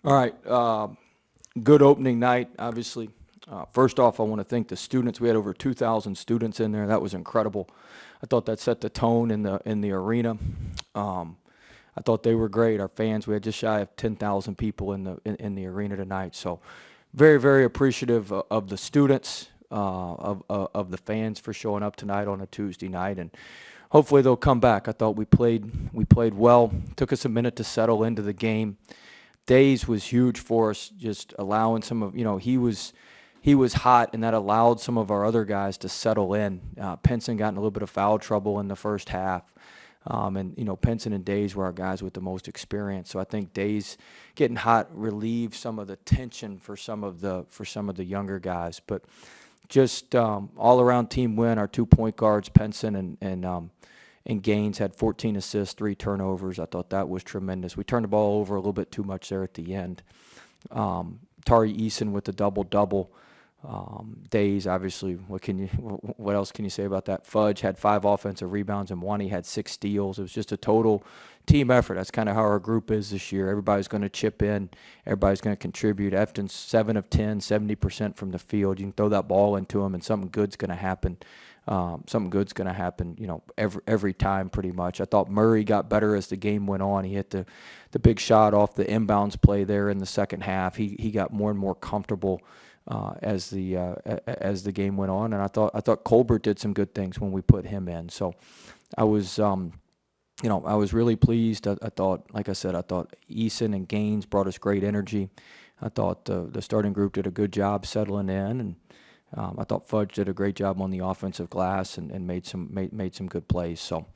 All right. Good opening night, obviously. First off, I want to thank the students. We had over 2,000 students in there. That was incredible. I thought that set the tone in the arena. I thought they were great. Our fans, we had just shy of 10,000 people in the arena tonight. So, very very appreciative of the students, of the fans for showing up tonight on a Tuesday night, and hopefully they'll come back. I thought we played well. Took us a minute to settle into the game. Days was huge for us, just allowing some of, he was hot, and that allowed some of our other guys to settle in. Pinson got in a little bit of foul trouble in the first half. And Pinson and Days were our guys with the most experience. So I think Days getting hot relieved some of the tension for some of the younger guys. But just all around team win. Our 2 point guards, Pinson and Gaines, had 14 assists, 3 turnovers. I thought that was tremendous. We turned the ball over a little bit too much there at the end. Tari Eason with the double-double. Days, obviously, what else can you say about that? Fudge had 5 offensive rebounds, and Wani had 6 steals. It was just a total team effort. That's kind of how our group is this year. Everybody's going to chip in. Everybody's going to contribute. Efton's 7 of 10, 70% from the field. You can throw that ball into him, and something good's going to happen. Every time pretty much. I thought Murray got better as the game went on. He hit the big shot off the inbounds play there in the second half. He got more and more comfortable as the game went on, and I thought Colbert did some good things when we put him in. So I was I was really pleased. I thought, like I said, I thought Eason and Gaines brought us great energy. I thought the starting group did a good job settling in, and I thought Fudge did a great job on the offensive glass and made some good plays. So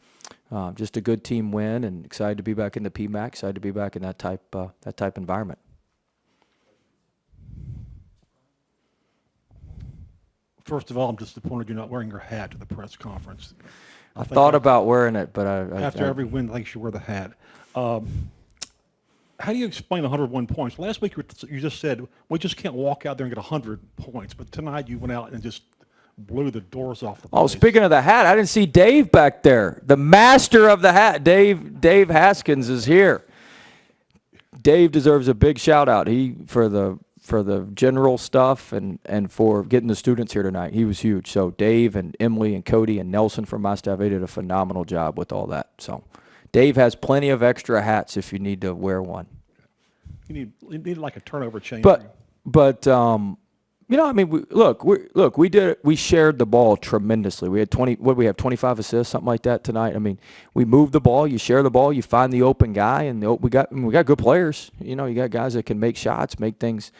just a good team win, and excited to be back in the PMAC. Excited to be back in that type environment. First of all, I'm disappointed you're not wearing your hat to the press conference. I thought about wearing it, but after every win, I think you should wear the hat. How do you explain 101 points? Last week you just said, we just can't walk out there and get 100 points, but tonight you went out and just blew the doors off the place. Oh, speaking of the hat, I didn't see Dave back there. The master of the hat, Dave Haskins, is here. Dave deserves a big shout out. For the general stuff and for getting the students here tonight. He was huge. So Dave and Emily and Cody and Nelson from my staff, they did a phenomenal job with all that. So Dave has plenty of extra hats if you need to wear one. You need like a turnover chain. But we shared the ball tremendously. We had 25 assists, something like that tonight. I mean, we moved the ball, you share the ball, you find the open guy, and we got good players. You got guys that can make shots, make things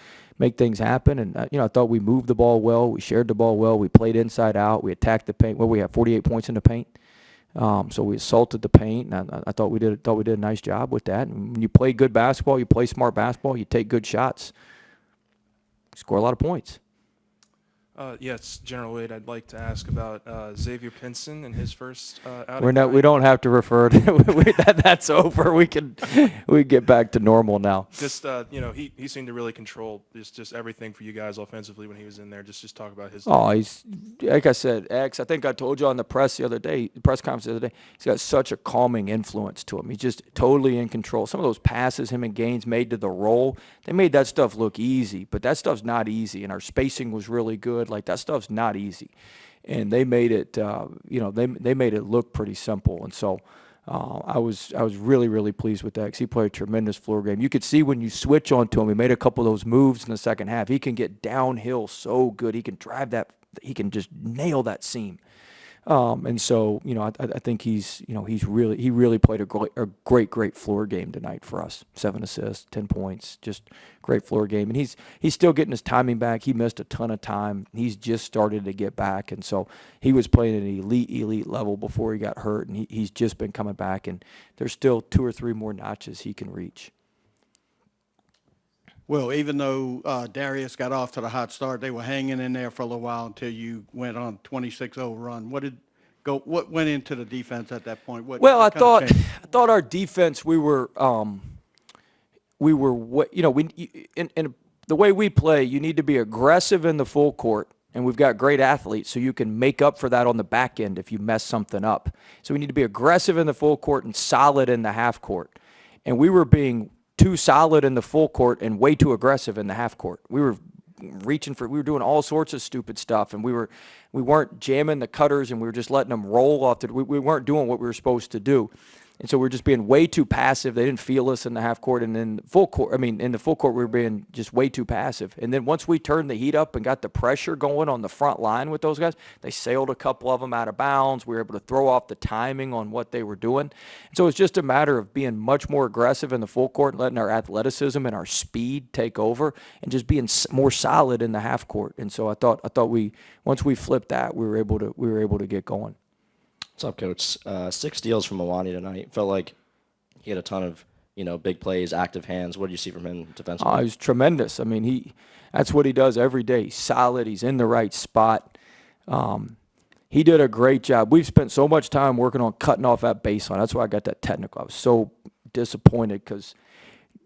happen. And I thought we moved the ball well, we shared the ball well, we played inside out, we attacked the paint. We had 48 points in the paint. So we assaulted the paint, and I thought we did a nice job with that. And when you play good basketball, you play smart basketball, you take good shots, score a lot of points. Yes, General Wade, I'd like to ask about Xavier Pinson and his first outing. We don't have to refer to that's over. We get back to normal now. Just he seemed to really control just everything for you guys offensively when he was in there. Just talk about his. Oh, he's, like I said, X. I think I told you on the press conference the other day. He's got such a calming influence to him. He's just totally in control. Some of those passes him and Gaines made to the roll, they made that stuff look easy, but that stuff's not easy. And our spacing was really good. Like, that stuff's not easy, and they made it. They made it look pretty simple. And so I was really really pleased with that because he played a tremendous floor game. You could see when you switch onto him, he made a couple of those moves in the second half. He can get downhill so good. He can drive that. He can just nail that seam. And so, I think he really played a great floor game tonight for us. 7 assists, 10 points, just great floor game. And he's still getting his timing back. He missed a ton of time. He's just started to get back, and so he was playing at an elite level before he got hurt, and he's just been coming back. And there's still 2 or 3 more notches he can reach. Well, even though Darius got off to the hot start, they were hanging in there for a little while until you went on a 26-0 run. What went into the defense at that point? I thought our defense, in the way we play, you need to be aggressive in the full court, and we've got great athletes, so you can make up for that on the back end if you mess something up. So we need to be aggressive in the full court and solid in the half court. And we were being too solid in the full court and way too aggressive in the half court. We were we were doing all sorts of stupid stuff, and we weren't jamming the cutters, and we were just letting them roll off. We weren't doing what we were supposed to do. And so we were just being way too passive. They didn't feel us in the half court, and in the full court, in the full court, we were being just way too passive. And then once we turned the heat up and got the pressure going on the front line with those guys, they sailed a couple of them out of bounds. We were able to throw off the timing on what they were doing. And so it's just a matter of being much more aggressive in the full court, and letting our athleticism and our speed take over, and just being more solid in the half court. And so I thought once we flipped that, we were able to get going. What's up, Coach? 6 steals from Milani tonight. Felt like he had a ton of, big plays, active hands. What do you see from him defensively? He was tremendous. That's what he does every day. He's solid. He's in the right spot. He did a great job. We've spent so much time working on cutting off that baseline. That's why I got that technical. I was so disappointed because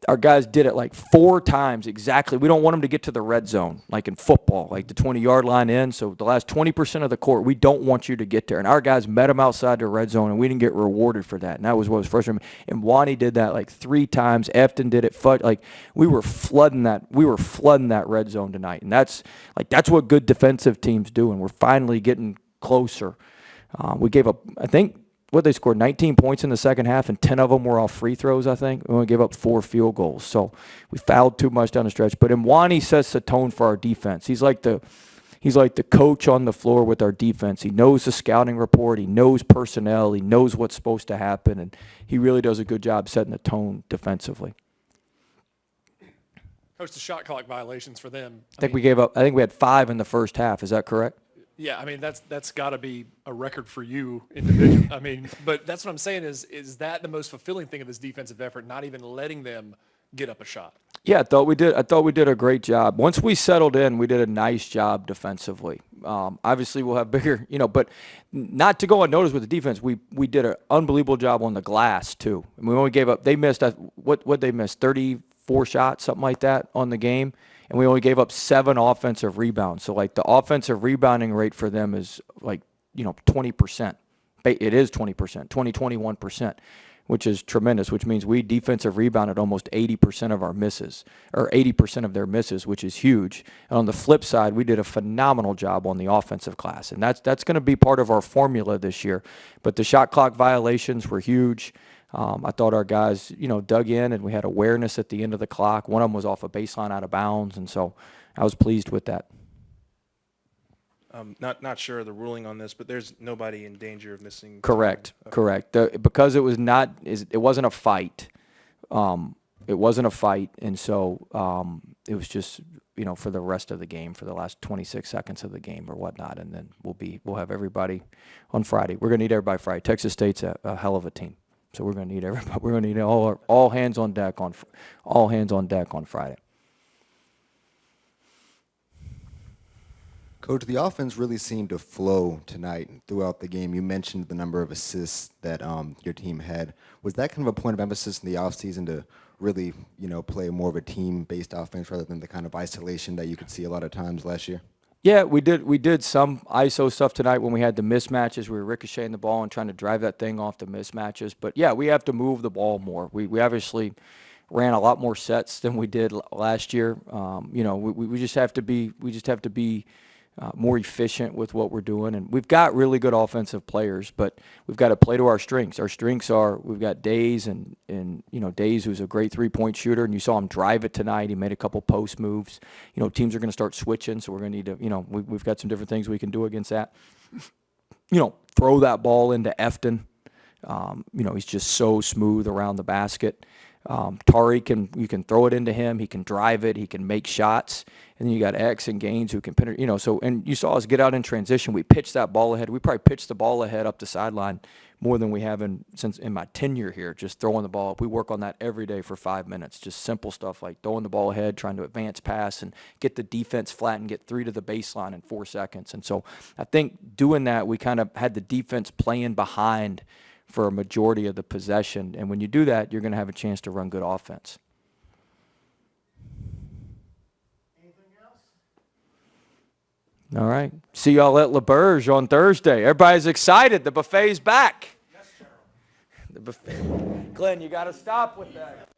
our guys did it like 4 times exactly. We don't want them to get to the red zone, like in football, like the 20-yard line in. So the last 20% of the court, we don't want you to get there. And our guys met them outside the red zone, and we didn't get rewarded for that. And that was what was frustrating. And Wani did that like 3 times. Efton did it. Like we were flooding that red zone tonight. And that's what good defensive teams do. And we're finally getting closer. We gave up, I think, they scored 19 points in the second half, and 10 of them were off free throws, I think. We only gave up 4 field goals. So we fouled too much down the stretch. But Mwani sets the tone for our defense. He's like the coach on the floor with our defense. He knows the scouting report. He knows personnel. He knows what's supposed to happen. And he really does a good job setting the tone defensively. Coach, the shot clock violations for them. I think we had 5 in the first half. Is that correct? Yeah, that's got to be a record for you individually. But that's what I'm saying is that the most fulfilling thing of this defensive effort, not even letting them get up a shot? Yeah, I thought we did a great job. Once we settled in, we did a nice job defensively. Obviously, we'll have bigger, but not to go unnoticed with the defense. We did an unbelievable job on the glass too. We only gave up. They missed what they missed 34 shots, something like that, on the game. And we only gave up 7 offensive rebounds. So, the offensive rebounding rate for them is 20%. It is 20%, 21%, which is tremendous, which means we defensive rebounded almost 80% of our misses, or 80% of their misses, which is huge. And on the flip side, we did a phenomenal job on the offensive glass. And that's going to be part of our formula this year. But the shot clock violations were huge. I thought our guys, dug in, and we had awareness at the end of the clock. One of them was off a baseline out of bounds, and so I was pleased with that. Not sure of the ruling on this, but there's nobody in danger of missing. Correct, time. correct. Because it wasn't a fight. It wasn't a fight, and so it was just for the rest of the game, for the last 26 seconds of the game or whatnot, and then we'll have everybody on Friday. We're going to need everybody Friday. Texas State's a hell of a team. So we're going to need everybody. We're going to need all hands on deck on Friday. Coach, the offense really seemed to flow tonight throughout the game. You mentioned the number of assists that your team had. Was that kind of a point of emphasis in the offseason to really, play more of a team-based offense rather than the kind of isolation that you could see a lot of times last year? Yeah, we did some ISO stuff tonight when we had the mismatches. We were ricocheting the ball and trying to drive that thing off the mismatches. But yeah, we have to move the ball more. We obviously ran a lot more sets than we did last year. We just have to be more efficient with what we're doing. And we've got really good offensive players, but we've got to play to our strengths. Our strengths are we've got Days and Days, who's a great 3-point shooter, and you saw him drive it tonight. He made a couple post moves. Teams are going to start switching, so we're going to need to, we've got some different things we can do against that. Throw that ball into Efton. He's just so smooth around the basket. Tari you can throw it into him. He can drive it. He can make shots. And then you got X and Gaines who can penetrate. And you saw us get out in transition. We pitched that ball ahead. We probably pitched the ball ahead up the sideline more than we have in my tenure here. Just throwing the ball up. We work on that every day for 5 minutes. Just simple stuff like throwing the ball ahead, trying to advance pass, and get the defense flat and get 3 to the baseline in 4 seconds. And so I think doing that, we kind of had the defense playing behind for a majority of the possession. And when you do that, you're going to have a chance to run good offense. Anything else? All right. See y'all at LaBerge on Thursday. Everybody's excited. The buffet's back. Yes, General. The buffet. Glenn, you got to stop with that.